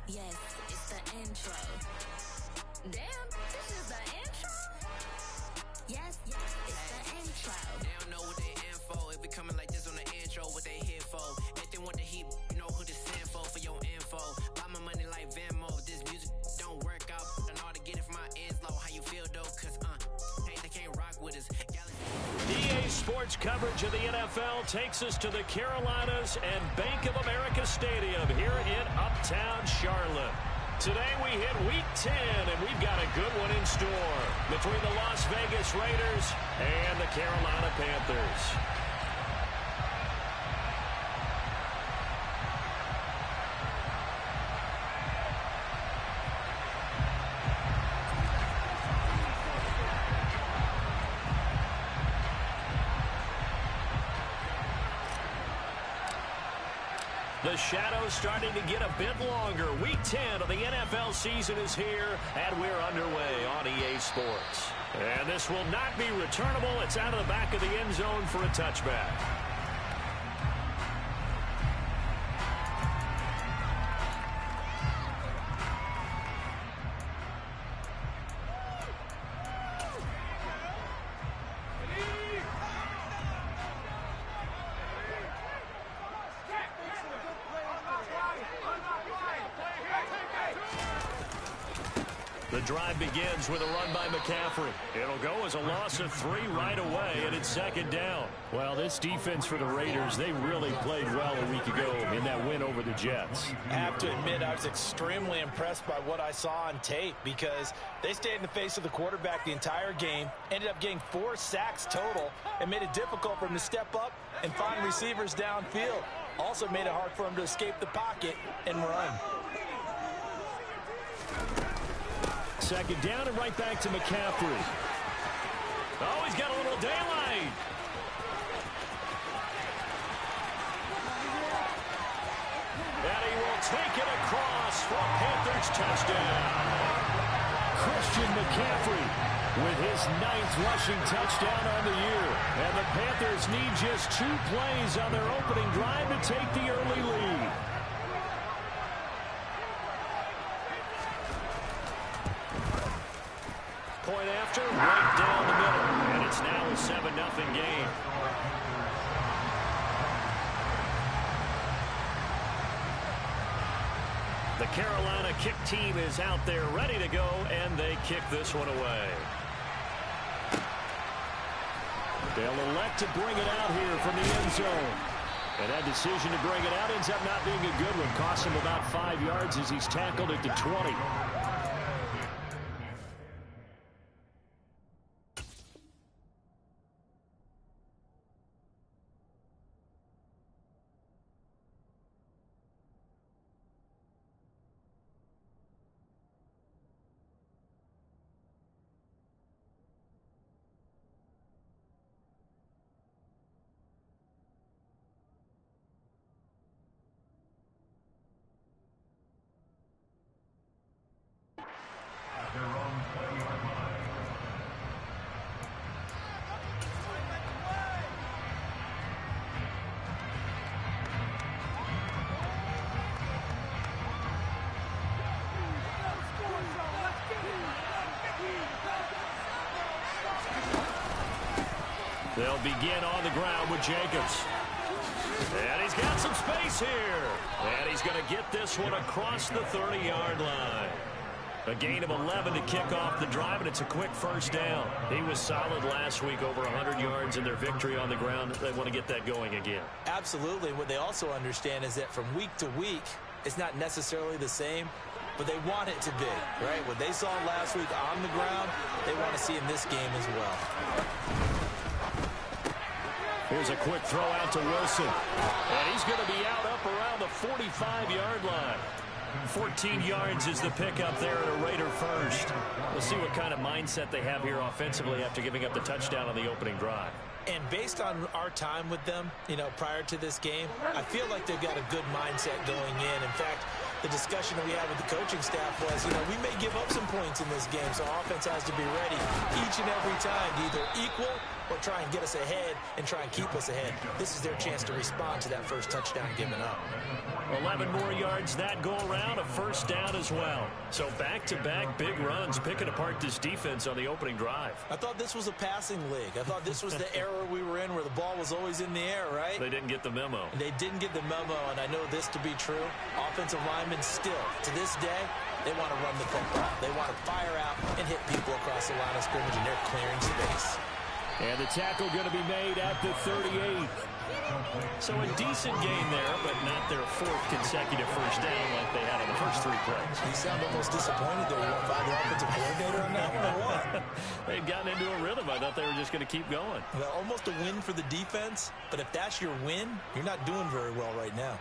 Yes, it's the intro. Damn, this is the intro? Yes, it's the intro. They don't know what they info. If we coming like this on the intro, what they here for? If they want the heat, you know who to send for your info. Buy my money like Venmo. If this music don't work out, and all to get it from my ends low. How you feel though? Cause hey, they can't rock with us. EA Sports coverage of the NFL takes us to the Carolinas and Bank of America Stadium here in Uptown Charlotte. Today we hit Week 10, and we've got a good one in store between the Las Vegas Raiders and the Carolina Panthers. The shadow's starting to get a bit longer. Week 10 of the NFL season is here, and we're underway on EA Sports. And this will not be returnable. It's out of the back of the end zone for a touchback. The drive begins with a run by McCaffrey. It'll go as a loss of 3 right away, and it's second down. Well, this defense for the Raiders, they really played well a week ago in that win over the Jets. I have to admit, I was extremely impressed by what I saw on tape because they stayed in the face of the quarterback the entire game, ended up getting 4 sacks total, and made it difficult for him to step up and find receivers downfield. Also made it hard for him to escape the pocket and run. Second down and right back to McCaffrey. Oh, he's got a little daylight. And he will take it across for a Panthers touchdown. Christian McCaffrey with his 9th rushing touchdown on the year. And the Panthers need just 2 plays on their opening drive to take the early lead. Point after, right down the middle. And it's now a 7-0 game. The Carolina kick team is out there ready to go, and they kick this one away. They'll elect to bring it out here from the end zone. And that decision to bring it out ends up not being a good one. Costs him about 5 yards as he's tackled at the 20. They'll begin on the ground with Jacobs. And he's got some space here. And he's going to get this one across the 30-yard line. A gain of 11 to kick off the drive, and it's a quick first down. He was solid last week, over 100 yards in their victory on the ground. They want to get that going again. Absolutely. What they also understand is that from week to week, it's not necessarily the same, but they want it to be, right? What they saw last week on the ground, they want to see in this game as well. Here's a quick throw out to Wilson. And he's going to be out up around the 45-yard line. 14 yards is the pickup there at a Raider first. We'll see what kind of mindset they have here offensively after giving up the touchdown on the opening drive. And based on our time with them, prior to this game, I feel like they've got a good mindset going in. In fact, the discussion that we had with the coaching staff was, we may give up some points in this game, so offense has to be ready each and every time to either equal or try and get us ahead and try and keep us ahead. This is their chance to respond to that first touchdown given up. 11 more yards that go around, a first down as well. So back-to-back big runs, picking apart this defense on the opening drive. I thought this was a passing league. I thought this was the era we were in where the ball was always in the air, right? They didn't get the memo. They didn't get the memo, and I know this to be true. Offensive linemen still, to this day, they want to run the football. They want to fire out and hit people across the line of scrimmage, and they're clearing space. And the tackle going to be made at the 38. So a decent gain there, but not their fourth consecutive first down like they had on the first three plays. You sound almost disappointed there. You want to find the offensive coordinator on that one or what? They'd gotten into a rhythm. I thought they were just going to keep going. Well, almost a win for the defense, but if that's your win, you're not doing very well right now.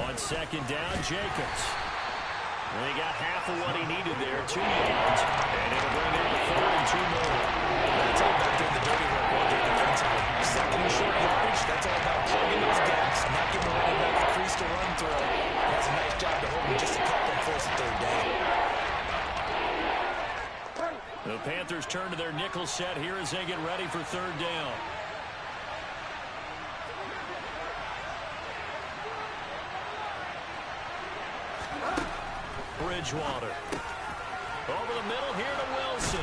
On second down, Jacobs. And he got half of what he needed there, 2 yards. And it'll bring up a 4 and 2 more. That's all about doing the dirty work while they're defensively. Second and short yardage, that's all about plugging those gaps, not giving the running back the crease to run through. He has a nice job to hold him just a couple and force a third down. The Panthers turn to their nickel set here as they get ready for third down. Bridgewater. Over the middle here to Wilson.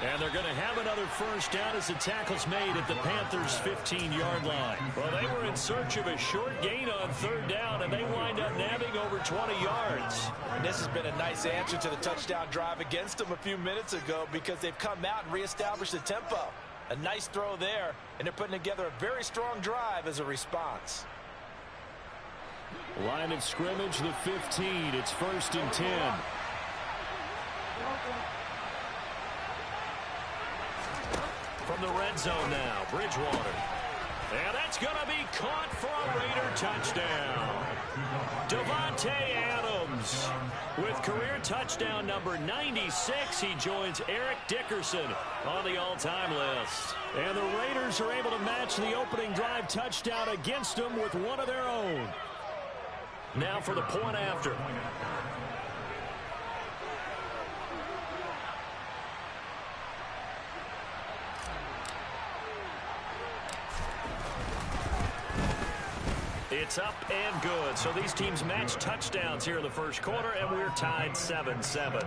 And they're going to have another first down as the tackle's made at the Panthers' 15-yard line. Well, they were in search of a short gain on third down, and they wind up nabbing over 20 yards. And this has been a nice answer to the touchdown drive against them a few minutes ago because they've come out and reestablished the tempo. A nice throw there, and they're putting together a very strong drive as a response. Line of scrimmage, the 15. It's 1st and 10. From the red zone now, Bridgewater. And that's going to be caught for a Raider touchdown. Davante Adams with career touchdown number 96. He joins Eric Dickerson on the all-time list. And the Raiders are able to match the opening drive touchdown against them with one of their own. Now for the point after. It's up and good. So these teams match touchdowns here in the first quarter, and we're tied 7-7.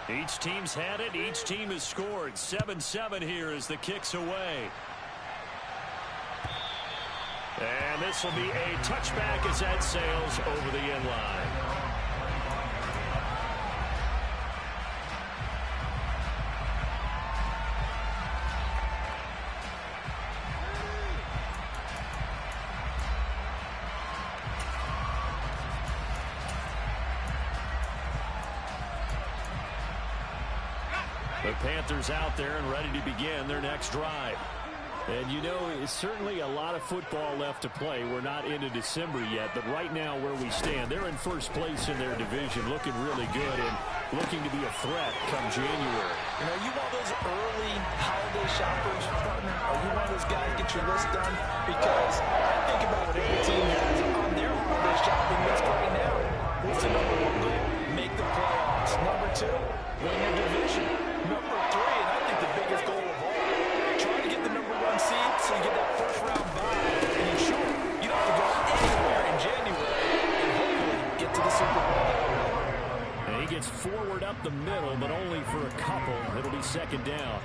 Each team's had it. Each team has scored. 7-7 here as the kick's away. And this will be a touchback as that sails over the end line. The Panthers out there and ready to begin their next drive. And you know, it's certainly a lot of football left to play. We're not into December yet, but right now where we stand, they're in first place in their division, looking really good and looking to be a threat come January. You know, you want those early holiday shoppers, partner? Are you one of those guys get your list done? Because I think about what every team has on their holiday shopping list right now. What's the number one goal? Make the playoffs. Number two, win your division. Number three, and I think the biggest goal of all, try to get the number one seed so you get that first round bye and ensure you don't have to go anywhere in January and hopefully get to the Super Bowl. And he gets forward up the middle, but only for a couple. It'll be second down.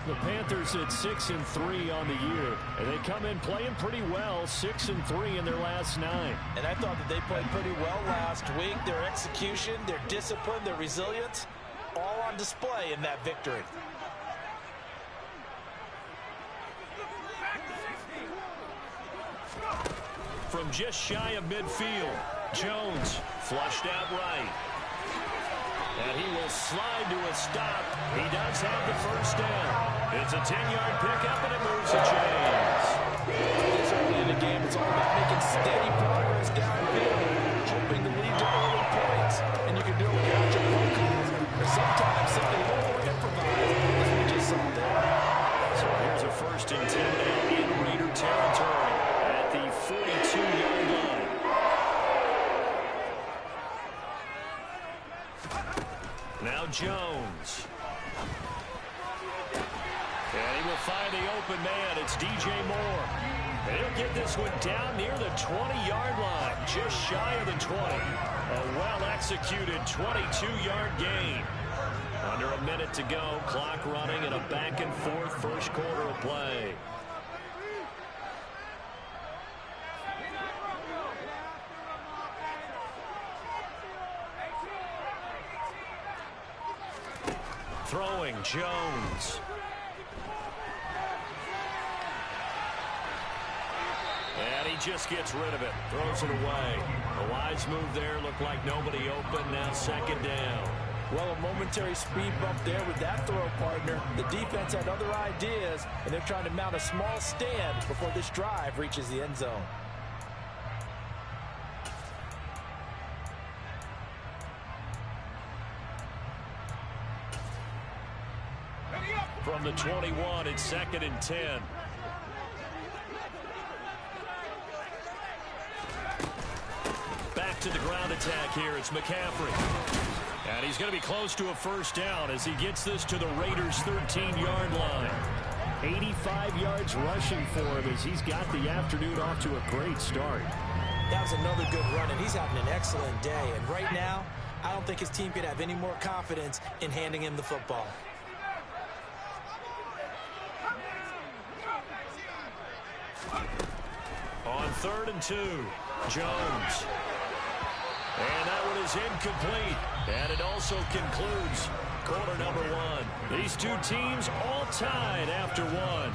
The Panthers at 6-3 on the year, and they come in playing pretty well, 6-3 in their last 9. And I thought that they played pretty well last week. Their execution, their discipline, their resilience, all on display in that victory. From just shy of midfield, Jones flushed out right. And he will slide to a stop. He does have the first down. It's a 10-yard pickup, and it moves the chains. This early in the game, it's all about making steady progress downfield, hoping to lead to early points. And you can do it without your play calls, or sometimes something a little more improvised, as we just saw there. So here's a 1st and 10 now in Raider territory at the 42-yard line. Now Jones. And he will find the open man. It's DJ Moore. And he'll get this one down near the 20-yard line, just shy of the 20. A well-executed 22-yard gain. Under a minute to go, clock running, and a back-and-forth first quarter of play. Throwing, Jones. And he just gets rid of it. Throws it away. A wise move there. Looked like nobody open. Now 2nd down. Well, a momentary speed bump there with that throw, partner. The defense had other ideas, and they're trying to mount a small stand before this drive reaches the end zone. From the 21, it's 2nd and 10. Back to the ground attack here. It's McCaffrey. And he's going to be close to a first down as he gets this to the Raiders' 13-yard line. 85 yards rushing for him as he's got the afternoon off to a great start. That was another good run, and he's having an excellent day. And right now, I don't think his team could have any more confidence in handing him the football. On 3rd and 2, Jones. And that one is incomplete. And it also concludes quarter number 1. These two teams all tied after 1.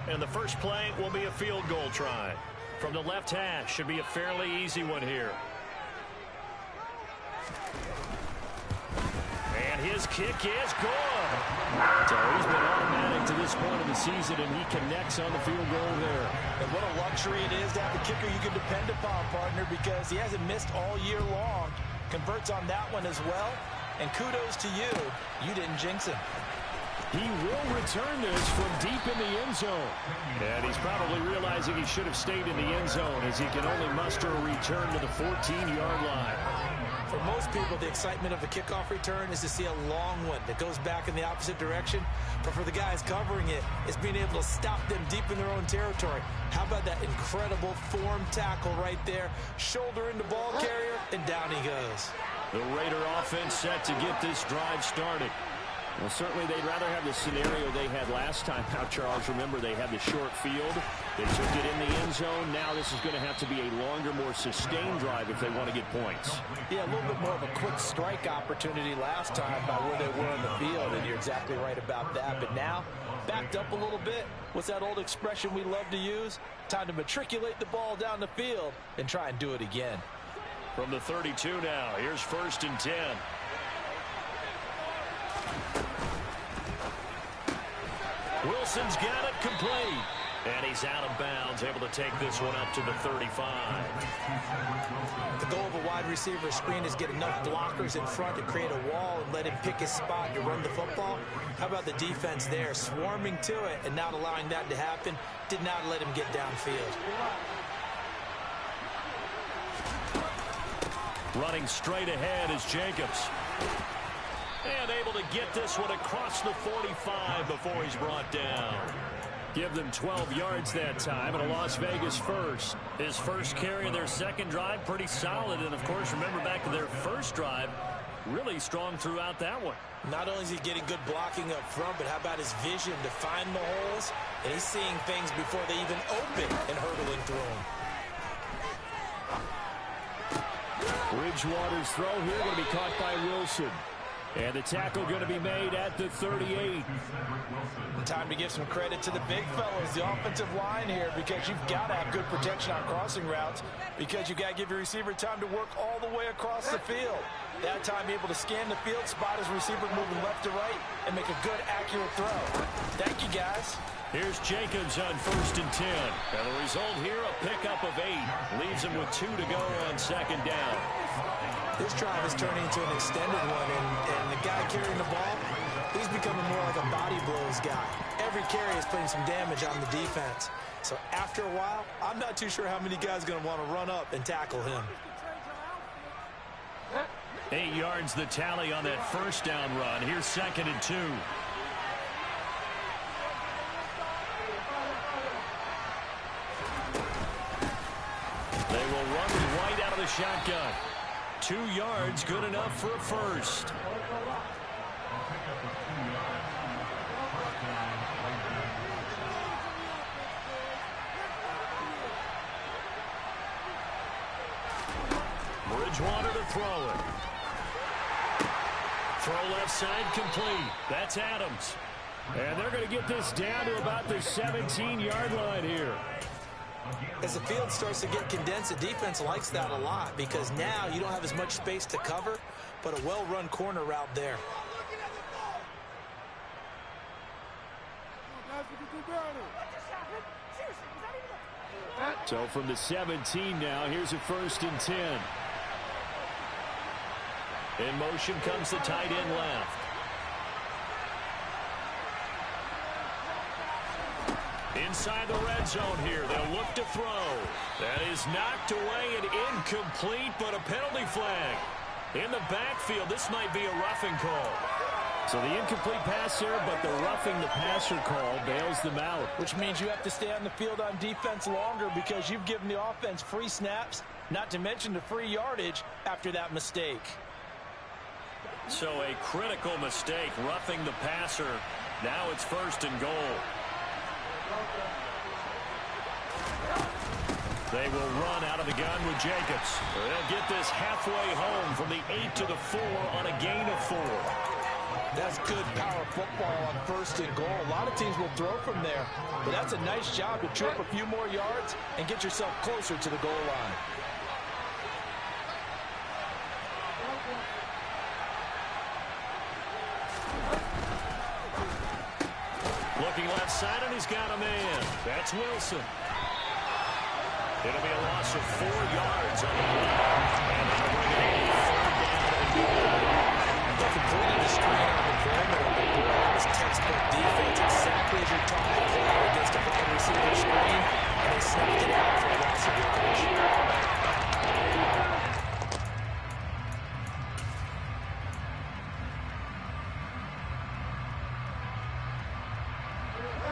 And the first play will be a field goal try. From the left hash, should be a fairly easy one here. And his kick is good. So he's been automatic to this point of the season, and he connects on the field goal there. And what a luxury it is to have a kicker you can depend upon, partner, because he hasn't missed all year long. Converts on that one as well. And kudos to you. You didn't jinx him. He will return this from deep in the end zone. And he's probably realizing he should have stayed in the end zone as he can only muster a return to the 14-yard line. For most people, the excitement of a kickoff return is to see a long one that goes back in the opposite direction. But for the guys covering it, it's being able to stop them deep in their own territory. How about that incredible form tackle right there? Shoulder into ball carrier, and down he goes. The Raider offense set to get this drive started. Well, certainly they'd rather have the scenario they had last time out, Charles. Remember, they had the short field. They took it in the end zone. Now this is going to have to be a longer, more sustained drive if they want to get points. Yeah, a little bit more of a quick strike opportunity last time by where they were on the field, and you're exactly right about that. But now, backed up a little bit. What's that old expression we love to use? Time to matriculate the ball down the field and try and do it again. From the 32 now, here's 1st and 10. Wilson's got it complete. And he's out of bounds, able to take this one up to the 35. The goal of a wide receiver screen is get enough blockers in front to create a wall and let him pick his spot to run the football. How about the defense there, swarming to it and not allowing that to happen? Did not let him get downfield. Running straight ahead is Jacobs. And able to get this one across the 45 before he's brought down. Give them 12 yards that time, and a Las Vegas first. His first carry of their second drive, pretty solid. And, of course, remember back to their first drive, really strong throughout that one. Not only is he getting good blocking up front, but how about his vision to find the holes? And he's seeing things before they even open and hurdling through them. Bridgewater's throw here going to be caught by Wilson. And the tackle going to be made at the 38. Time to give some credit to the big fellas, the offensive line here, because you've got to have good protection on crossing routes, because you've got to give your receiver time to work all the way across the field. That time, be able to scan the field, spot his receiver moving left to right, and make a good, accurate throw. Thank you, guys. Here's Jacobs on 1st and 10. And the result here, a pickup of 8. Leaves him with 2 to go on 2nd down. This drive is turning into an extended one, and the guy carrying the ball, he's becoming more like a body blows guy. Every carry is putting some damage on the defense. So after a while, I'm not too sure how many guys are going to want to run up and tackle him. 8 yards the tally on that 1st down run. Here's 2nd and 2. They will run with White out of the shotgun. 2 yards, good enough for a first. Bridgewater to throw it. Throw left side complete. That's Adams. And they're going to get this down to about the 17-yard line here. As the field starts to get condensed, the defense likes that a lot, because now you don't have as much space to cover, but a well-run corner route there. So from the 17 now, here's a 1st and 10. In motion comes the tight end left. Inside the red zone here, they'll look to throw. That is knocked away and incomplete, but a penalty flag. In the backfield, this might be a roughing call. So the incomplete pass there, but the roughing the passer call bails them out. Which means you have to stay on the field on defense longer, because you've given the offense free snaps, not to mention the free yardage after that mistake. So a critical mistake, roughing the passer. Now it's 1st and goal. They will run out of the gun with Jacobs. They'll get this halfway home from the 8 to the 4 on a gain of 4. That's good power football on 1st and goal. A lot of teams will throw from there, but that's a nice job to chew up a few more yards and get yourself closer to the goal line. Looking left side, and he's got a man. That's Wilson. It'll be a loss of 4 yards on the play. And they'll bring it in 3rd down. They completed the screen on the perimeter, but boy, that was textbook defense. Exactly as you're taught to play against a wide receiver screen, and they snapped it out for a loss of yardage.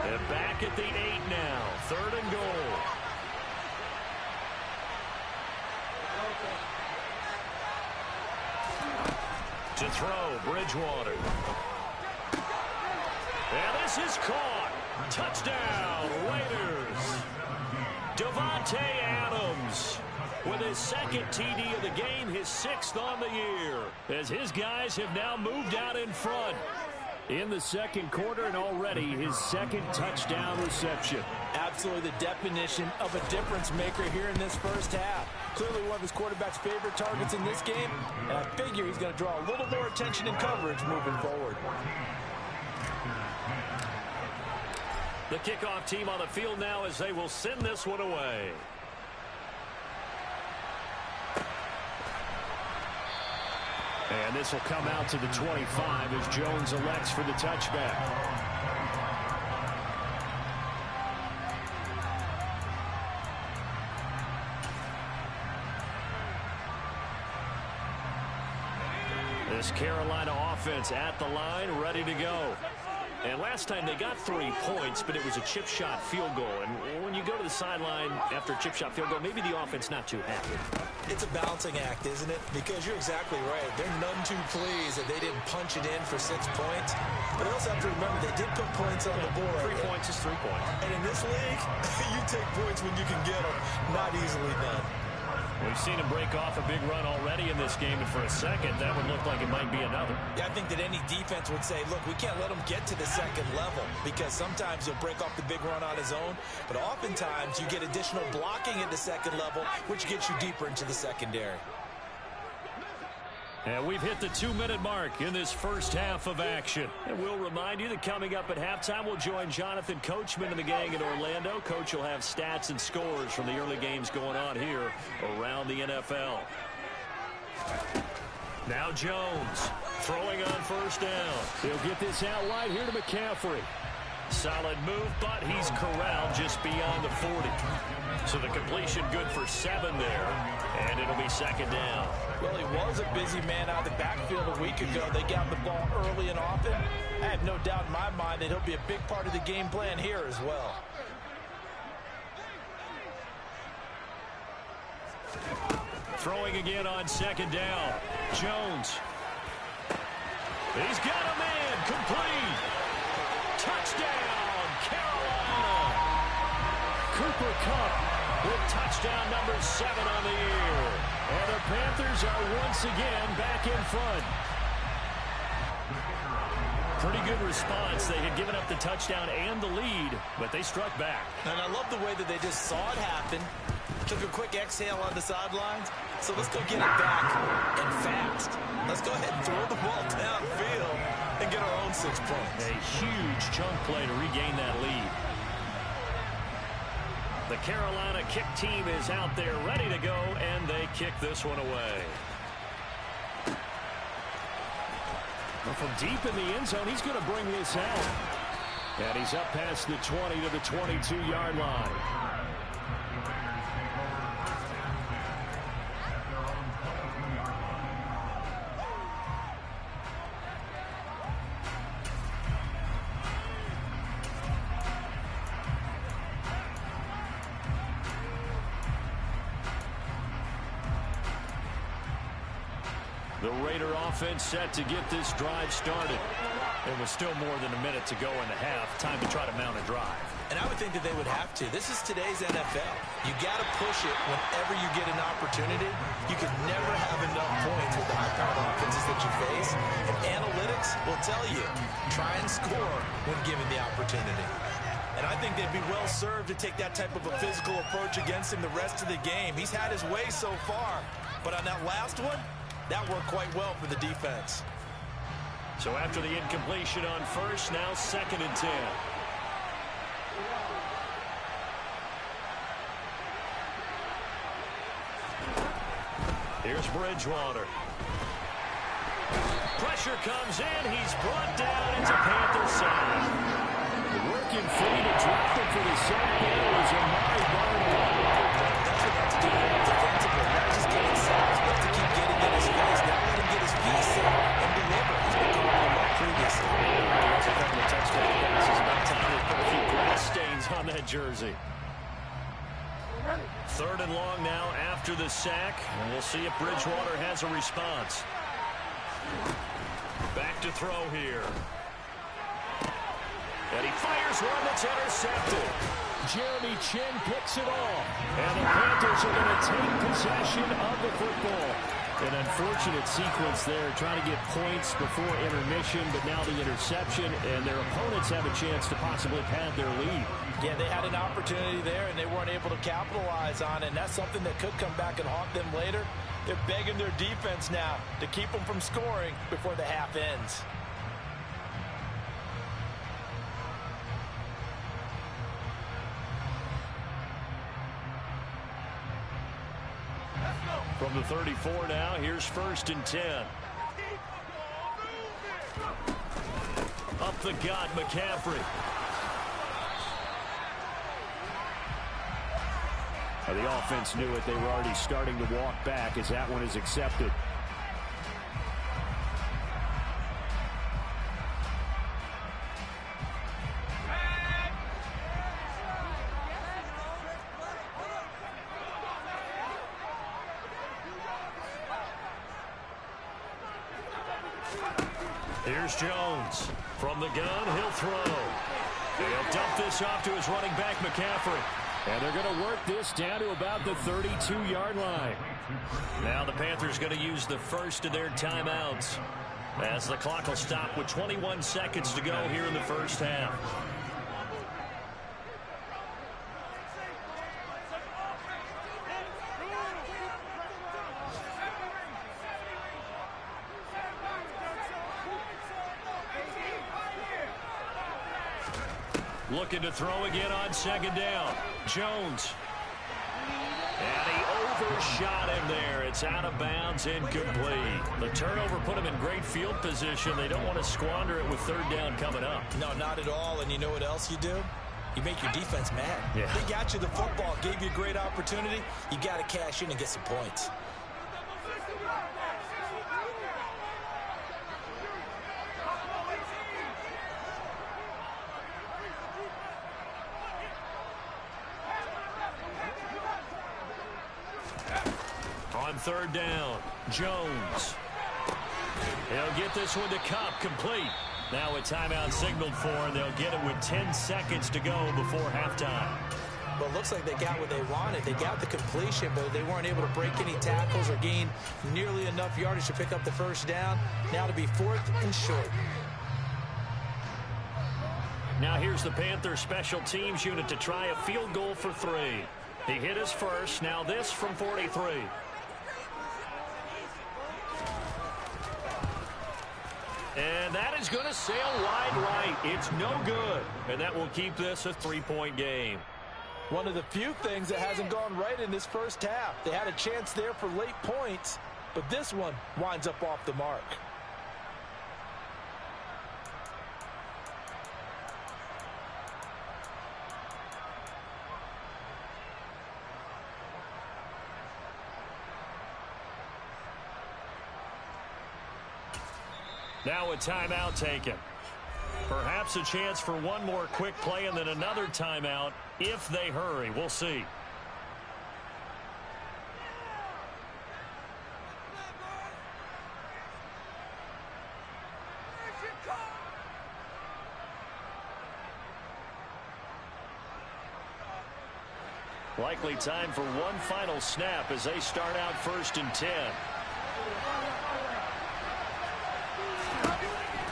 And back at the 8 now. 3rd and goal. To throw, Bridgewater. And this is caught. Touchdown, Raiders. Davante Adams with his 2nd TD of the game, his 6th on the year, as his guys have now moved out in front in the 2nd quarter, and already his 2nd touchdown reception. Absolutely the definition of a difference maker here in this 1st half. Clearly one of his quarterback's favorite targets in this game, and I figure he's going to draw a little more attention and coverage moving forward. The kickoff team on the field now as they will send this one away. And this will come out to the 25 as Jones elects for the touchback. This Carolina offense at the line, ready to go. And last time they got 3 points, but it was a chip shot field goal. And when you go to the sideline after a chip shot field goal, maybe the offense not too happy. It's a balancing act, isn't it? Because you're exactly right. They're none too pleased that they didn't punch it in for 6 points. But you also have to remember they did put points on the board. 3 points is 3 points. And in this league, you take points when you can get them, not easily done. We've seen him break off a big run already in this game, and for a second, that would look like it might be another. Yeah, I think that any defense would say, look, we can't let him get to the second level, because sometimes he'll break off the big run on his own, but oftentimes you get additional blocking at the second level, which gets you deeper into the secondary. And we've hit the 2-minute mark in this first half of action. And we'll remind you that coming up at halftime, we'll join Jonathan Coachman and the gang in Orlando. Coach will have stats and scores from the early games going on here around the NFL. Now Jones throwing on first down. He'll get this out wide here to McCaffrey. Solid move, but he's corralled just beyond the 40. So the completion good for 7 there, and it'll be second down. Well, he was a busy man out of the backfield a week ago. They got the ball early and often. I have no doubt in my mind that he'll be a big part of the game plan here as well. Throwing again on second down. Jones. He's got a man. Complete. Touchdown, Carolina. Cooper Kupp with touchdown number 7 on the year. And the Panthers are once again back in front. Pretty good response. They had given up the touchdown and the lead, but they struck back. And I love the way that they just saw it happen, took a quick exhale on the sidelines. So let's go get it back and fast. Let's go ahead and throw the ball downfield and get our own 6 points. A huge chunk play to regain that lead. The Carolina kick team is out there ready to go, and they kick this one away. Well, from deep in the end zone, he's going to bring this out. And he's up past the 20 to the 22-yard line. The Raider offense set to get this drive started. It was still more than a minute to go in the half. Time to try to mount a drive. And I would think that they would have to. This is today's NFL. You got to push it whenever you get an opportunity. You can never have enough points with the high-powered offenses that you face. And analytics will tell you, try and score when given the opportunity. And I think they'd be well served to take that type of a physical approach against him the rest of the game. He's had his way so far. But on that last one, that worked quite well for the defense. So after the incompletion on first, now 2nd and 10. Here's Bridgewater. Pressure comes in. He's brought down into Panther side. Working free to drop him for the sack. There was Amari Barnett. That's what that's doing defensively. Not just getting sacks, but to keep getting in his face. Now let him get his feet set and deliver. He's been calling him up previously. There's a couple of touchdown passes. About time to put a few grass stains on that jersey. 3rd and long now after the sack. And we'll see if Bridgewater has a response. Back to throw here. And he fires one that's intercepted. Jeremy Chinn picks it off. And the Panthers are going to take possession of the football. An unfortunate sequence there, trying to get points before intermission, but now the interception, and their opponents have a chance to possibly pad their lead. Yeah, they had an opportunity there, and they weren't able to capitalize on it, and that's something that could come back and haunt them later. They're begging their defense now to keep them from scoring before the half ends. From the 34 now, here's 1st and 10. Up the gut, McCaffrey. The offense knew it. They were already starting to walk back as that one is accepted. Here's Jones. From the gun, he'll throw. He'll dump this off to his running back, McCaffrey. And they're going to work this down to about the 32-yard line. Now the Panthers going to use the first of their timeouts as the clock will stop with 21 seconds to go here in the first half. Looking to throw again on second down. Jones. And he overshot him there. It's out of bounds, incomplete. The turnover put him in great field position. They don't want to squander it with third down coming up. No, not at all. And you know what else you do? You make your defense mad. Yeah. They got you the football, gave you a great opportunity. You got to cash in and get some points. On third down, Jones. He'll get this one to Kupp, complete. Now a timeout signaled for, and they'll get it with 10 seconds to go before halftime. Well, it looks like they got what they wanted. They got the completion, but they weren't able to break any tackles or gain nearly enough yardage to pick up the first down. Now to be 4th and short. Now here's the Panthers special teams unit to try a field goal for 3. He hit his first. Now this from 43. And that is going to sail wide right. It's no good. And that will keep this a 3-point game. One of the few things that hasn't gone right in this first half. They had a chance there for late points, but this one winds up off the mark. Now a timeout taken. Perhaps a chance for one more quick play and then another timeout if they hurry. We'll see. Likely time for one final snap as they start out 1st and 10.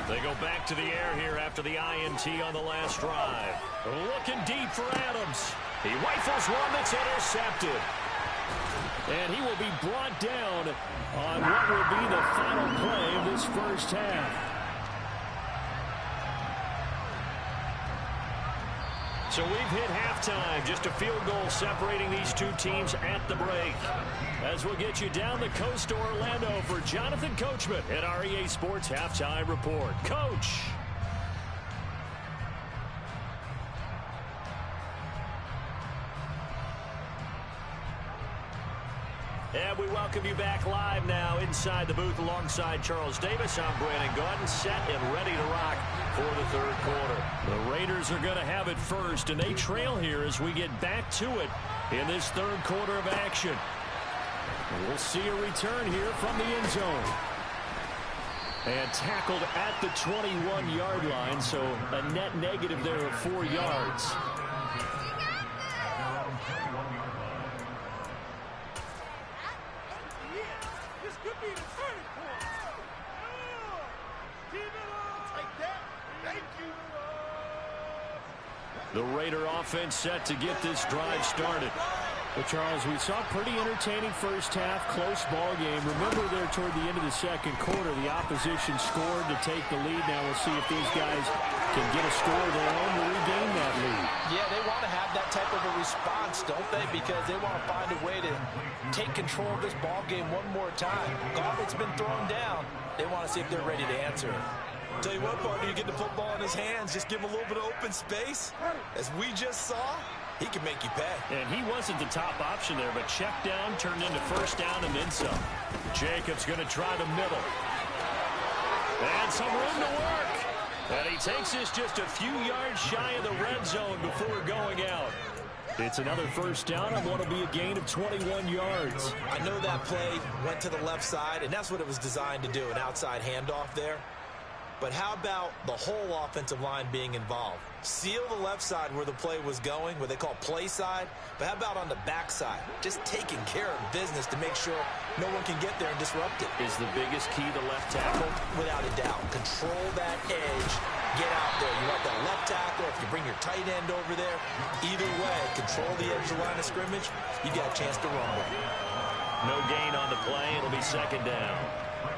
They go back to the air here after the INT on the last drive. Looking deep for Adams. He rifles one that's intercepted. And he will be brought down on what will be the final play of this first half. So we've hit halftime. Just a field goal separating these two teams at the break. As we'll get you down the coast to Orlando for Jonathan Coachman at our EA Sports Halftime Report. Coach. And we welcome you back live now inside the booth alongside Charles Davis. I'm Brandon Gaudin, set and ready to rock for the third quarter. The Raiders are going to have it first, and they trail here as we get back to it in this third quarter of action. We'll see a return here from the end zone. And tackled at the 21-yard line, so a net negative there of 4 yards. The Raider offense set to get this drive started. Well, Charles, we saw a pretty entertaining first half, close ball game. Remember there toward the end of the second quarter, the opposition scored to take the lead. Now we'll see if these guys can get a score of their own to regain that lead. Yeah, they want to have that type of a response, don't they? Because they want to find a way to take control of this ball game one more time. Gauntlet's been thrown down. They want to see if they're ready to answer it. Tell you what, partner, you get the football in his hands, just give him a little bit of open space. As we just saw, he can make you pay. And he wasn't the top option there, but check down turned into first down and then some. Jacobs going to try the middle. And some room to work. And he takes this just a few yards shy of the red zone before going out. It's another first down on what will be a gain of 21 yards. I know that play went to the left side, and that's what it was designed to do, an outside handoff there. but how about the whole offensive line being involved? Seal the left side where the play was going, what they call play side, but how about on the back side? Just taking care of business to make sure no one can get there and disrupt it. Is the biggest key the left tackle? Without a doubt. Control that edge. Get out there. You want that left tackle. If you bring your tight end over there, either way, control the edge of the line of scrimmage, you got a chance to rumble. No gain on the play. It'll be second down.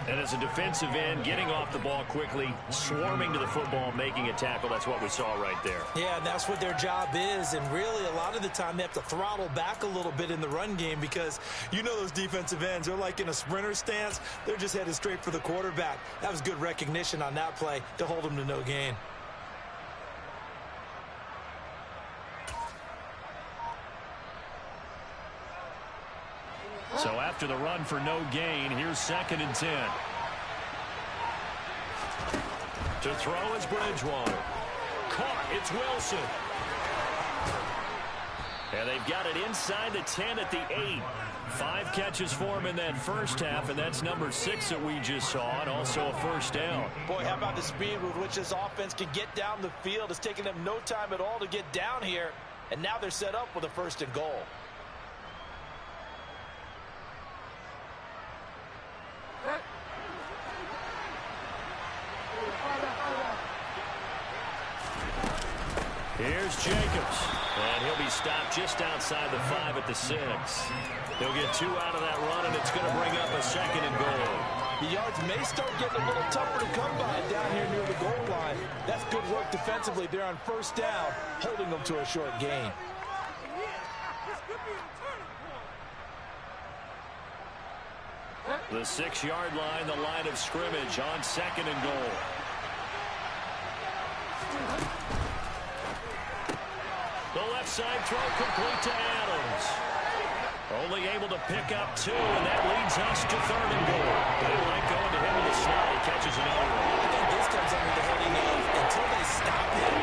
And as a defensive end, getting off the ball quickly, swarming to the football, making a tackle, that's what we saw right there. Yeah, and that's what their job is. And really, a lot of the time, they have to throttle back a little bit in the run game because you know those defensive ends, they're like in a sprinter stance. They're just headed straight for the quarterback. That was good recognition on that play to hold them to no gain. So after the run for no gain, here's 2nd and 10. To throw is Bridgewater. Caught. It's Wilson. And they've got it inside the 10 at the 8. 5 catches for him in that first half, and that's number 6 that we just saw, and also a first down. Boy, how about the speed with which this offense can get down the field? It's taken them no time at all to get down here, and now they're set up with a 1st and goal. Here's Jacobs, and he'll be stopped just outside the 5 at the 6. He'll get 2 out of that run, and it's going to bring up a 2nd and goal. The yards may start getting a little tougher to come by down here near the goal line. That's good work defensively there on 1st down, holding them to a short gain. The 6-yard line, the line of scrimmage on 2nd and goal. The left side throw complete to Adams. Only able to pick up 2, and that leads us to 3rd and goal. They like going to him in the slot. He catches another one. I think this comes under the heading of until they stop him,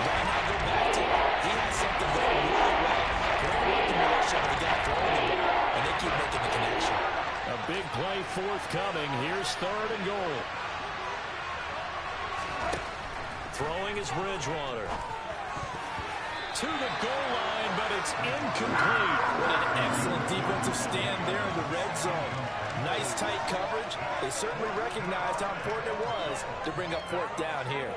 why not go back to him? He has something going really well. They're working direction of the guy throwing the ball, and they keep making the connection. A big play forthcoming. Here's 3rd and goal. Throwing is Bridgewater. To the goal line, but it's incomplete. What an excellent defensive stand there in the red zone. Nice tight coverage. They certainly recognized how important it was to bring up 4th down here.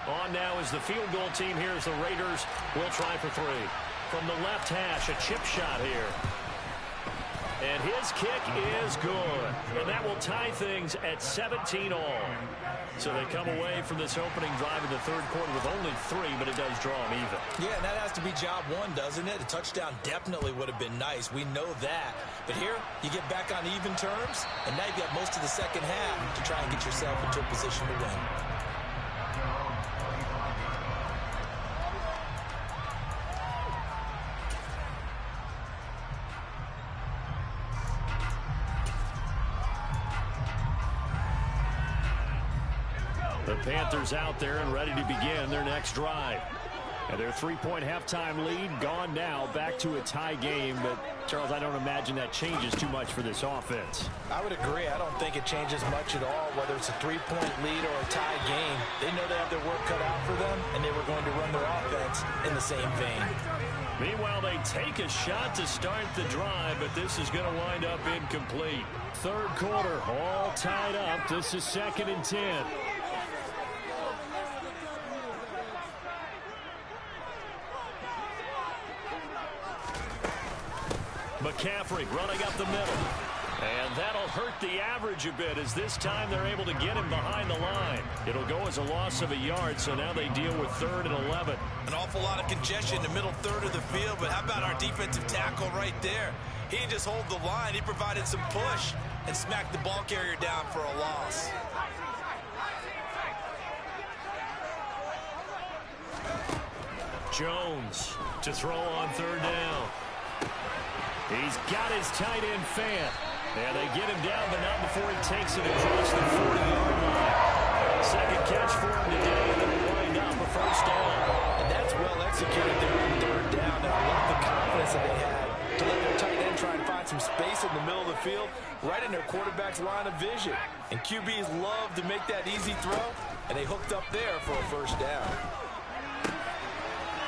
On now is the field goal team here as the Raiders will try for 3. From the left hash, a chip shot here. And his kick is good. And that will tie things at 17 all. So they come away from this opening drive in the 3rd quarter with only 3, but it does draw them even. Yeah, and that has to be job 1, doesn't it? A touchdown definitely would have been nice. We know that. But here, you get back on even terms, and now you've got most of the 2nd half to try and get yourself into a position to win. The Panthers out there and ready to begin their next drive. And their 3-point halftime lead gone now, back to a tie game. But, Charles, I don't imagine that changes too much for this offense. I would agree. I don't think it changes much at all, whether it's a 3-point lead or a tie game. They know they have their work cut out for them, and they were going to run their offense in the same vein. Meanwhile, they take a shot to start the drive, but this is going to wind up incomplete. 3rd quarter, all tied up. This is 2nd and 10. McCaffrey running up the middle. And that'll hurt the average a bit as this time they're able to get him behind the line. It'll go as a loss of a yard, so now they deal with 3rd and 11. An awful lot of congestion in the middle 3rd of the field, but how about our defensive tackle right there? He didn't just hold the line. He provided some push and smacked the ball carrier down for a loss. Jones to throw on 3rd down. He's got his tight end Fant. And they get him down, but not before he takes it across the 40-yard line. 2nd catch for him today, and they'll wind up a 1st down. And that's well executed there on 3rd down. And I love the confidence that they had to let their tight end try and find some space in in the middle of the field, right in their quarterback's line of vision. And QBs love to make that easy throw, and they hooked up there for a first down.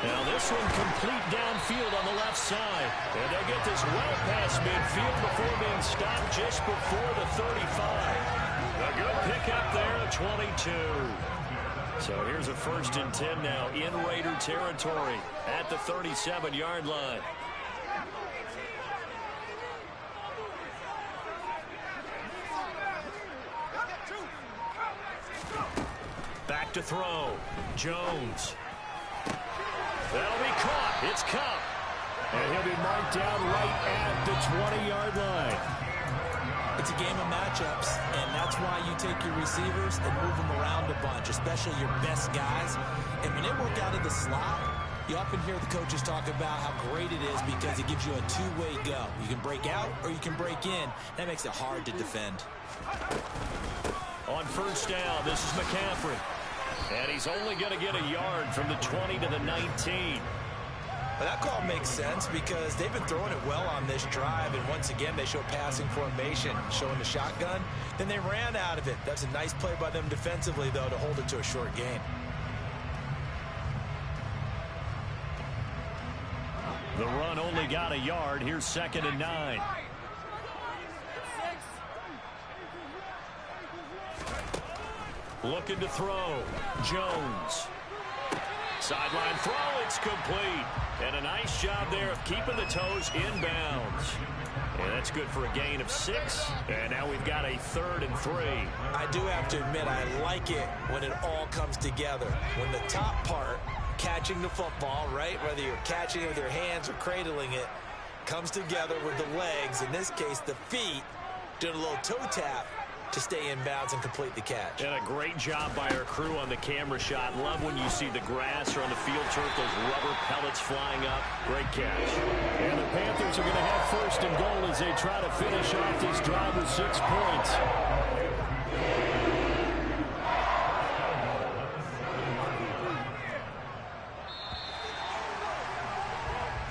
Now this one complete downfield on the left side. And they get this well past midfield before being stopped just before the 35. A good pickup there at 22. So here's a 1st and 10 now in Raider territory at the 37-yard line. Back to throw. Jones. That'll be caught. It's Kupp. And he'll be marked down right at the 20-yard line. It's a game of matchups, and that's why you take your receivers and move them around a bunch, especially your best guys. And when they work out of the slot, you often hear the coaches talk about how great it is because it gives you a two-way go. You can break out or you can break in. That makes it hard to defend. On 1st down, this is McCaffrey. And he's only going to get a yard from the 20 to the 19. Well, that call makes sense because they've been throwing it well on this drive, and once again they show passing formation, showing the shotgun. Then they ran out of it. That's a nice play by them defensively, though, to hold it to a short gain. The run only got a yard. Here's 2nd and 9. Looking to throw. Jones. Sideline throw. It's complete. And a nice job there of keeping the toes inbounds. And that's good for a gain of 6. And now we've got a 3rd and 3. I do have to admit, I like it when it all comes together. When the top part, catching the football, right, whether you're catching it with your hands or cradling it, comes together with the legs, in this case the feet, doing a little toe tap to stay in bounds and complete the catch. And a great job by our crew on the camera shot. Love when you see the grass or on the field turf, those rubber pellets flying up. Great catch. And the Panthers are going to have 1st and goal as they try to finish off this drive with 6 points.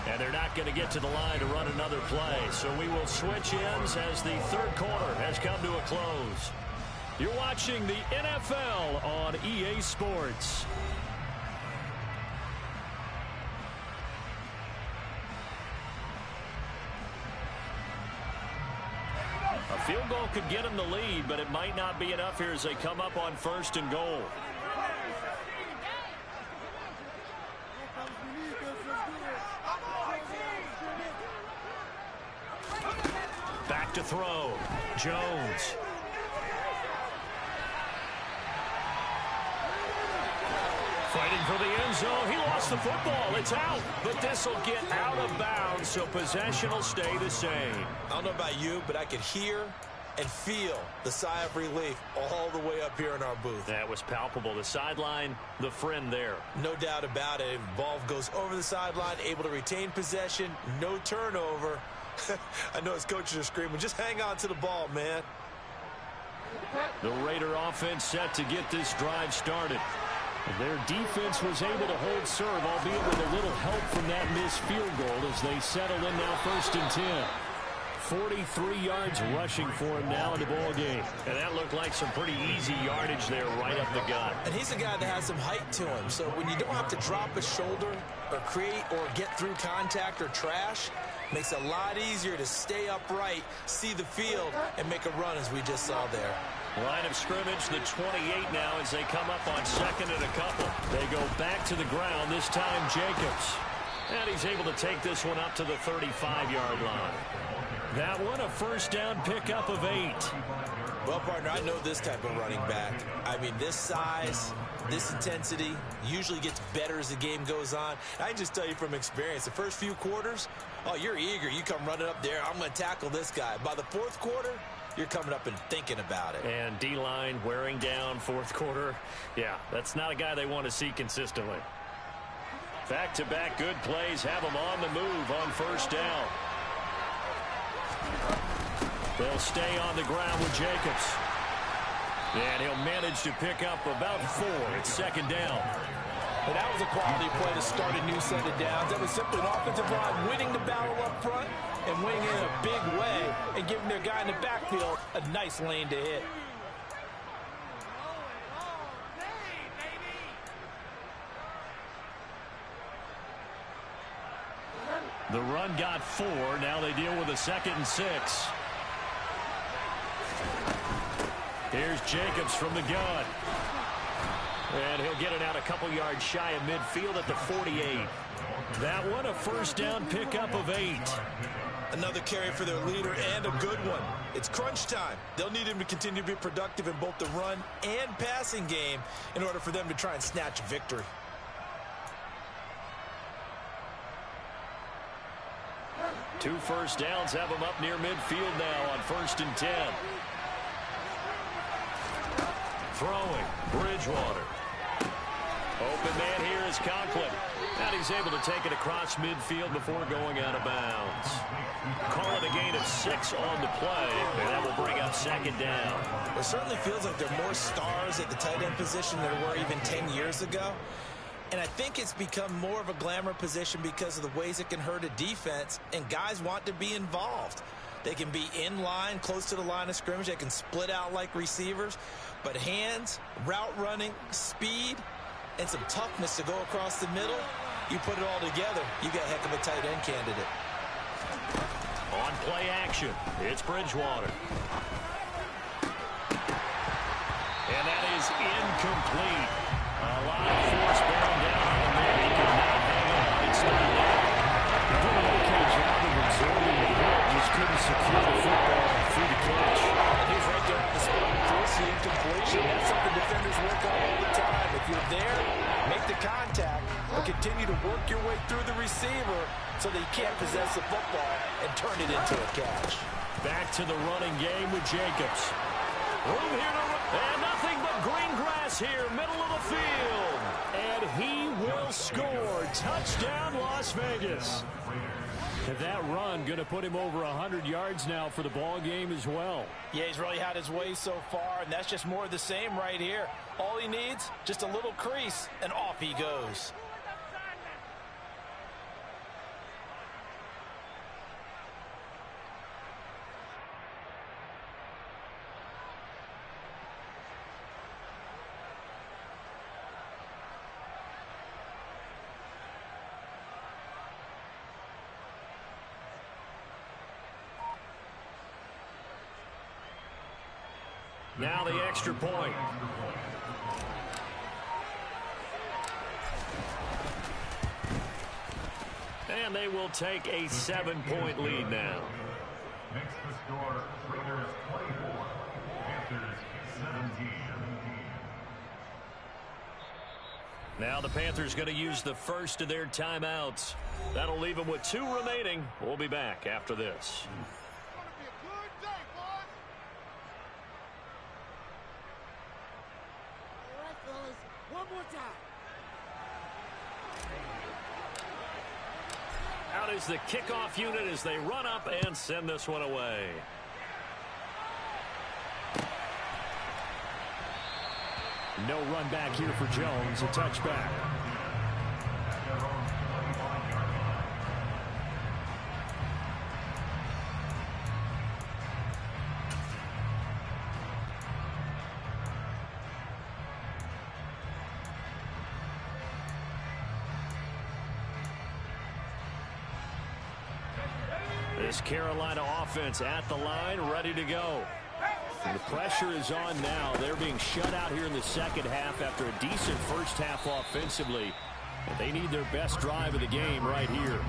And they're not going to get to the line to run another play. So we will switch ends as the 3rd quarter has come to a close. You're watching the NFL on EA Sports. A field goal could get them the lead, but it might not be enough here as they come up on 1st and goal. Back to throw. Jones. Fighting for the end zone. He lost the football. It's out. But this will get out of bounds, so possession will stay the same. I don't know about you, but I could hear and feel the sigh of relief all the way up here in our booth. That was palpable. The sideline, the friend there. No doubt about it. Ball goes over the sideline, able to retain possession, no turnover. I know his coaches are screaming, just hang on to the ball, man. The Raider offense set to get this drive started. Their defense was able to hold serve, albeit with a little help from that missed field goal as they settle in now 1st and 10. 43 yards rushing for him now in the ball game. And that looked like some pretty easy yardage there right up the gut. And he's a guy that has some height to him, so when you don't have to drop a shoulder or create or get through contact or trash, makes it a lot easier to stay upright, see the field, and make a run as we just saw there. Line of scrimmage, the 28 now as they come up on 2nd and a couple. They go back to the ground, this time Jacobs. And he's able to take this one up to the 35-yard line. That one a 1st down pickup of 8. Well, partner, I know this type of running back. I mean, this size, this intensity usually gets better as the game goes on. I can just tell you from experience, the first few quarters, oh, you're eager. You come running up there, I'm going to tackle this guy. By the 4th quarter, you're coming up and thinking about it. And D-line wearing down 4th quarter. Yeah, that's not a guy they want to see consistently. Back-to-back good plays have them on the move on 1st down. They'll stay on the ground with Jacobs. And he'll manage to pick up about 4. It's 2nd down. And that was a quality play to start a new set of downs. That was simply an offensive line winning the battle up front and winning in a big way and giving their guy in the backfield a nice lane to hit. The run got 4. Now they deal with a 2nd and 6. Here's Jacobs from the gun. And he'll get it out a couple yards shy of midfield at the 48. That one a first down pickup of 8. Another carry for their leader and a good one. It's crunch time. They'll need him to continue to be productive in both the run and passing game in order for them to try and snatch a victory. Two first downs have him up near midfield now on 1st and 10. Throwing, Bridgewater. Open man here is Conklin. And he's able to take it across midfield before going out of bounds. Call it a gain of 6 on the play, and that will bring up 2nd down. It certainly feels like there are more stars at the tight end position than there were even 10 years ago. And I think it's become more of a glamour position because of the ways it can hurt a defense, and guys want to be involved. They can be in line, close to the line of scrimmage. They can split out like receivers. But hands, route running, speed, and some toughness to go across the middle, you put it all together, you got a heck of a tight end candidate. On play action, it's Bridgewater. And that is incomplete. A lot of force bearing down on him there. He could not hang on. It's not there. He did an okay job of absorbing the hit. Just couldn't secure the football through the catch. And he's right there on the spot and force the incompletion. That's something defenders work on all the time. If you're there, make the contact, but continue to work your way through the receiver so that you can't possess the football and turn it into a catch. Back to the running game with Jacobs. Room here to run. And nothing but green grass here, middle of the field. And he will score. Touchdown, Las Vegas. And that run going to put him over 100 yards now for the ball game as well. Yeah, he's really had his way so far, and that's just more of the same right here. All he needs, just a little crease, and off he goes. Now the extra point. And they will take a 7-point lead now. Makes the score Raiders 24, Panthers 17. Now the Panthers going to use the first of their timeouts. That'll leave them with 2 remaining. We'll be back after this. Out is the kickoff unit as they run up and send this one away. No run back here for Jones. A touchback. This Carolina offense at the line, ready to go. And the pressure is on now. They're being shut out here in the second half after a decent first half offensively. And they need their best drive of the game right here.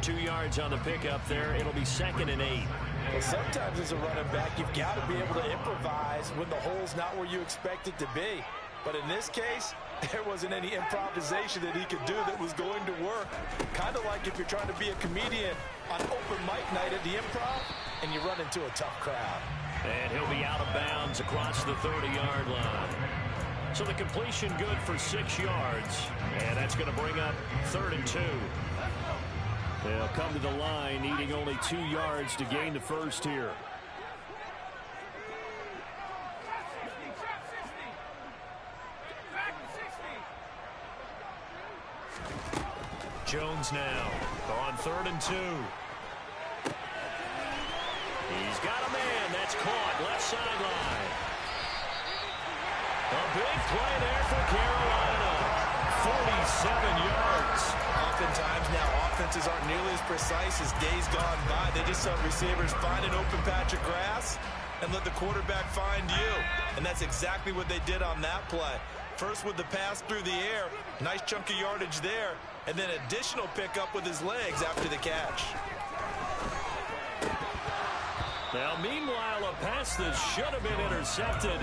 2 yards on the pickup there. It'll be 2nd and 8. Well, sometimes as a running back, you've got to be able to improvise when the hole's not where you expect it to be. But in this case, there wasn't any improvisation that he could do that was going to work. Kind of like if you're trying to be a comedian on open mic night at the Improv and you run into a tough crowd. And he'll be out of bounds across the 30-yard line. So the completion good for 6 yards. And that's going to bring up 3rd and 2. They'll come to the line needing only 2 yards to gain the first here. Jones now on 3rd and 2. He's got a man. That's caught left sideline. A big play there for Carolina. 47 yards. Oftentimes now, offenses aren't nearly as precise as days gone by. They just saw receivers find an open patch of grass and let the quarterback find you. And that's exactly what they did on that play. First with the pass through the air, nice chunk of yardage there, and then additional pickup with his legs after the catch. Now, meanwhile, a pass that should have been intercepted,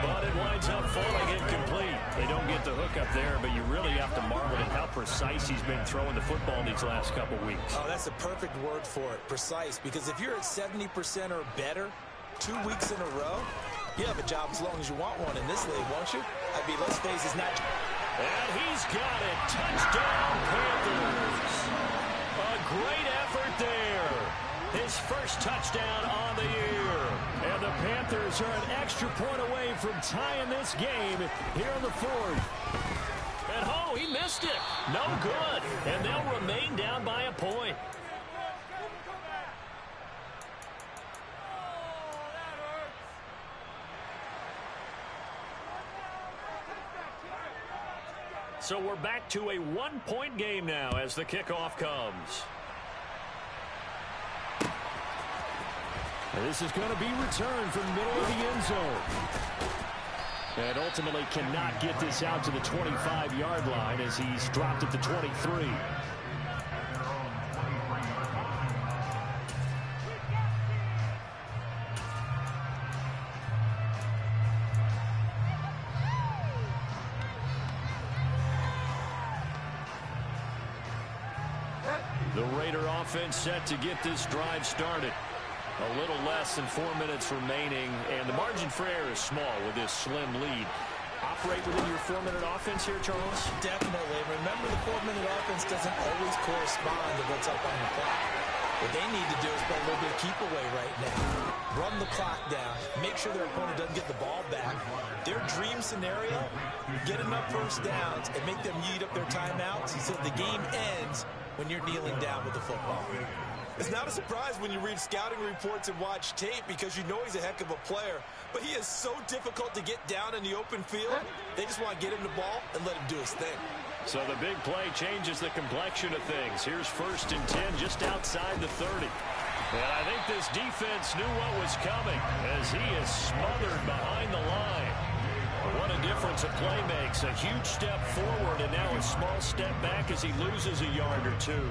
but it winds up falling incomplete. They don't get the hook up there, but you really have to marvel at how precise he's been throwing the football these last couple weeks. Oh, that's a perfect word for it, precise, because if you're at 70% or better 2 weeks in a row, you have a job as long as you want one in this league, won't you? I mean, let's face it, it's not... And he's got it. Touchdown, Panthers. A great effort there. His first touchdown on the year. And the Panthers are an extra point away from tying this game here in the 4th. And oh, he missed it. No good. And they'll remain down by a point. So we're back to a one-point game now as the kickoff comes. This is going to be returned from the middle of the end zone. And ultimately cannot get this out to the 25-yard line as he's dropped at the 23. The Raider offense set to get this drive started. A little less than 4 minutes remaining, and the margin for error is small with this slim lead. Operate within your 4-minute offense here, Charles? Definitely. Remember, the 4-minute offense doesn't always correspond to what's up on the clock. What they need to do is play a little bit of keep away right now. Run the clock down. Make sure their opponent doesn't get the ball back. Their dream scenario, get enough first downs and make them eat up their timeouts so the game ends when you're kneeling down with the football. It's not a surprise when you read scouting reports and watch tape because you know he's a heck of a player, but he is so difficult to get down in the open field. They just want to get him the ball and let him do his thing. So the big play changes the complexion of things. Here's 1st and 10 just outside the 30. And I think this defense knew what was coming as he is smothered behind the line. What a difference a play makes. A huge step forward and now a small step back as he loses a yard or two.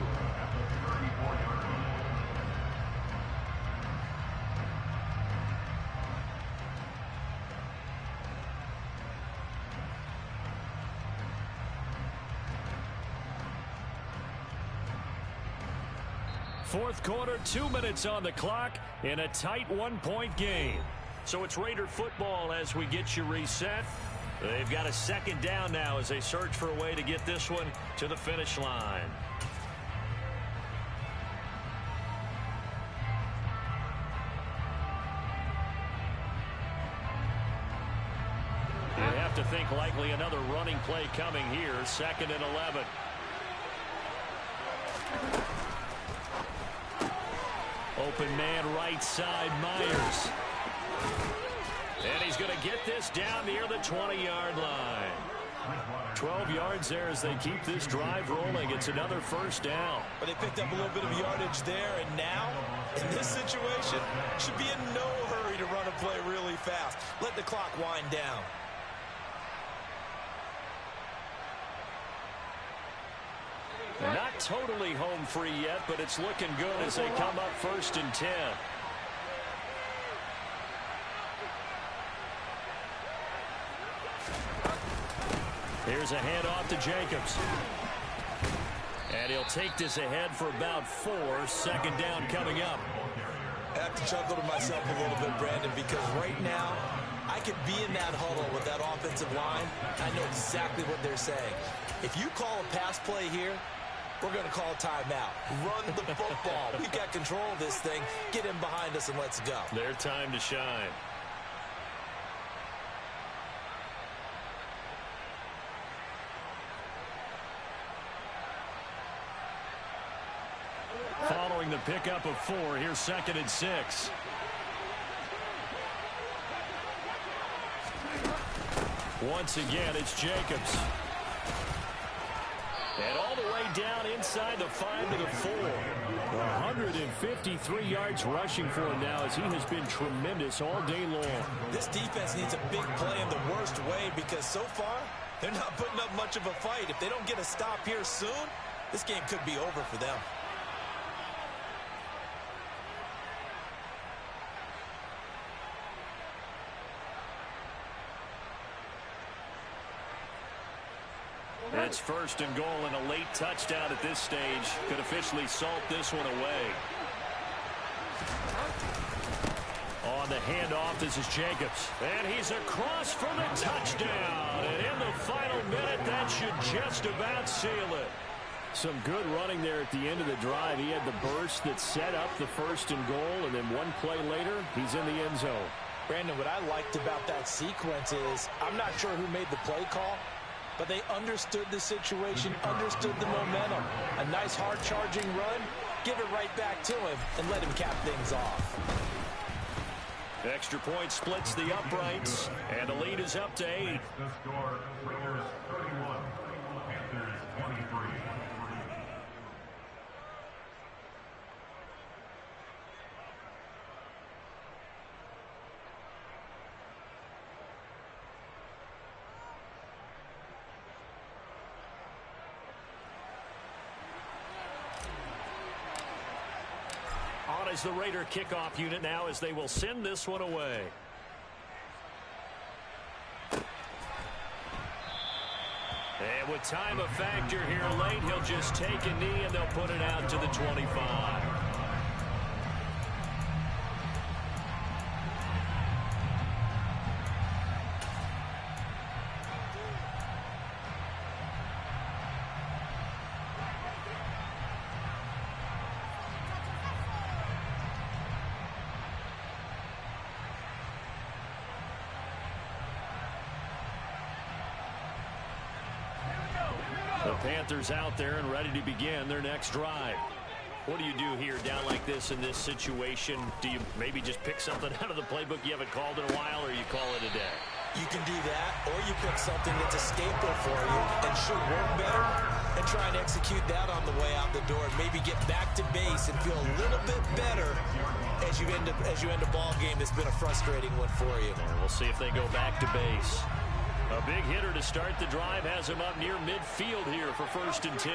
Fourth quarter, 2 minutes on the clock in a tight 1-point game. So it's Raider football as we get you reset. They've got a 2nd down now as they search for a way to get this one to the finish line. You have to think likely another running play coming here. 2nd and 11. Open man right side, Myers. And he's going to get this down near the 20-yard line. 12 yards there as they keep this drive rolling. It's another 1st down. But they picked up a little bit of yardage there, and now, in this situation, should be in no hurry to run a play really fast. Let the clock wind down. Not totally home free yet, but it's looking good as they come up 1st and 10. Here's a handoff to Jacobs. And he'll take this ahead for about 4. 2nd down coming up. I have to chuckle to myself a little bit, Brandon, because right now, I could be in that huddle with that offensive line. I know exactly what they're saying. If you call a pass play here, we're going to call a timeout. Run the football. We've got control of this thing. Get him behind us and let's go. Their time to shine. following the pickup of 4. Here's 2nd and 6. Once again, it's Jacobs. And all the way down inside the 5 to the 4. 153 yards rushing for him now as he has been tremendous all day long. This defense needs a big play in the worst way because so far, they're not putting up much of a fight. If they don't get a stop here soon, this game could be over for them. It's 1st and goal, and a late touchdown at this stage could officially salt this one away. On the handoff, this is Jacobs. And he's across for the touchdown. And in the final minute, that should just about seal it. Some good running there at the end of the drive. He had the burst that set up the 1st and goal, and then one play later, he's in the end zone. Brandon, what I liked about that sequence is I'm not sure who made the play call, but they understood the situation, understood the momentum. A nice hard-charging run, give it right back to him, and let him cap things off. Extra point splits the uprights, and the lead is up to 8. The score, Raiders 31, Panthers 23. On is the Raider kickoff unit now as they will send this one away. And with time a factor here late, he'll just take a knee and they'll put it out to the 25. The Panthers out there and ready to begin their next drive. What do you do here down like this in this situation? Do you maybe just pick something out of the playbook you haven't called in a while, or you call it a day? You can do that, or you pick something that's a staple for you and should work better and try and execute that on the way out the door and maybe get back to base and feel a little bit better as you end a ball game that's been a frustrating one for you. And we'll see if they go back to base. A big hitter to start the drive has him up near midfield here for 1st and 10.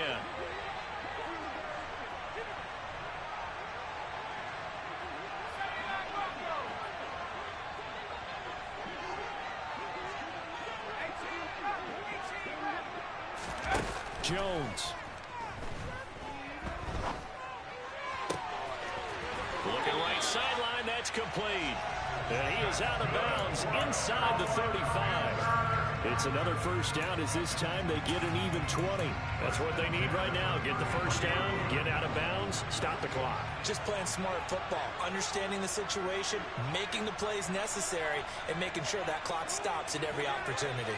Jones. Looking right sideline, that's complete. And he is out of bounds inside the 35. It's another 1st down as this time they get an even 20. That's what they need right now. Get the 1st down, get out of bounds, stop the clock. Just playing smart football, understanding the situation, making the plays necessary, and making sure that clock stops at every opportunity.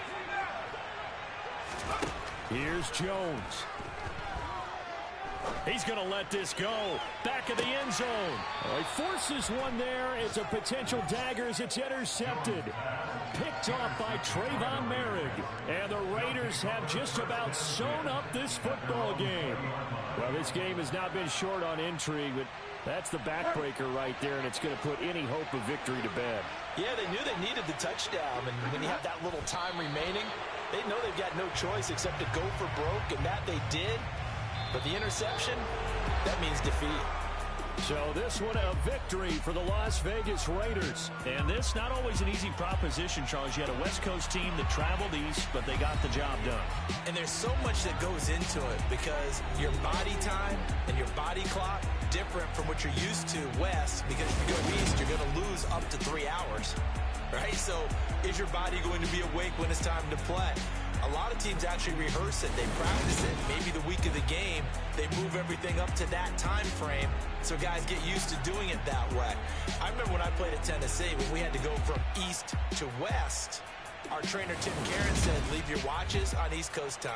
Here's Jones. He's going to let this go. Back of the end zone. He forces one there. It's a potential dagger as it's intercepted. Picked off by Trayvon Merrick. And the Raiders have just about sewn up this football game. Well, this game has not been short on intrigue, but that's the backbreaker right there, and it's going to put any hope of victory to bed. Yeah, they knew they needed the touchdown, and when you have that little time remaining, they know they've got no choice except to go for broke, and that they did. But the interception, that means defeat. So this one a victory for the Las Vegas Raiders. And this not always an easy proposition, Charles. You had a West Coast team that traveled east, but they got the job done. And there's so much that goes into it because your body time and your body clock different from what you're used to west, because if you go east, you're going to lose up to 3 hours, right? So is your body going to be awake when it's time to play? A lot of teams actually rehearse it. They practice it. Maybe the week of the game, they move everything up to that time frame so guys get used to doing it that way. I remember when I played at Tennessee, when we had to go from east to west, our trainer Tim Karen said, leave your watches on East Coast time.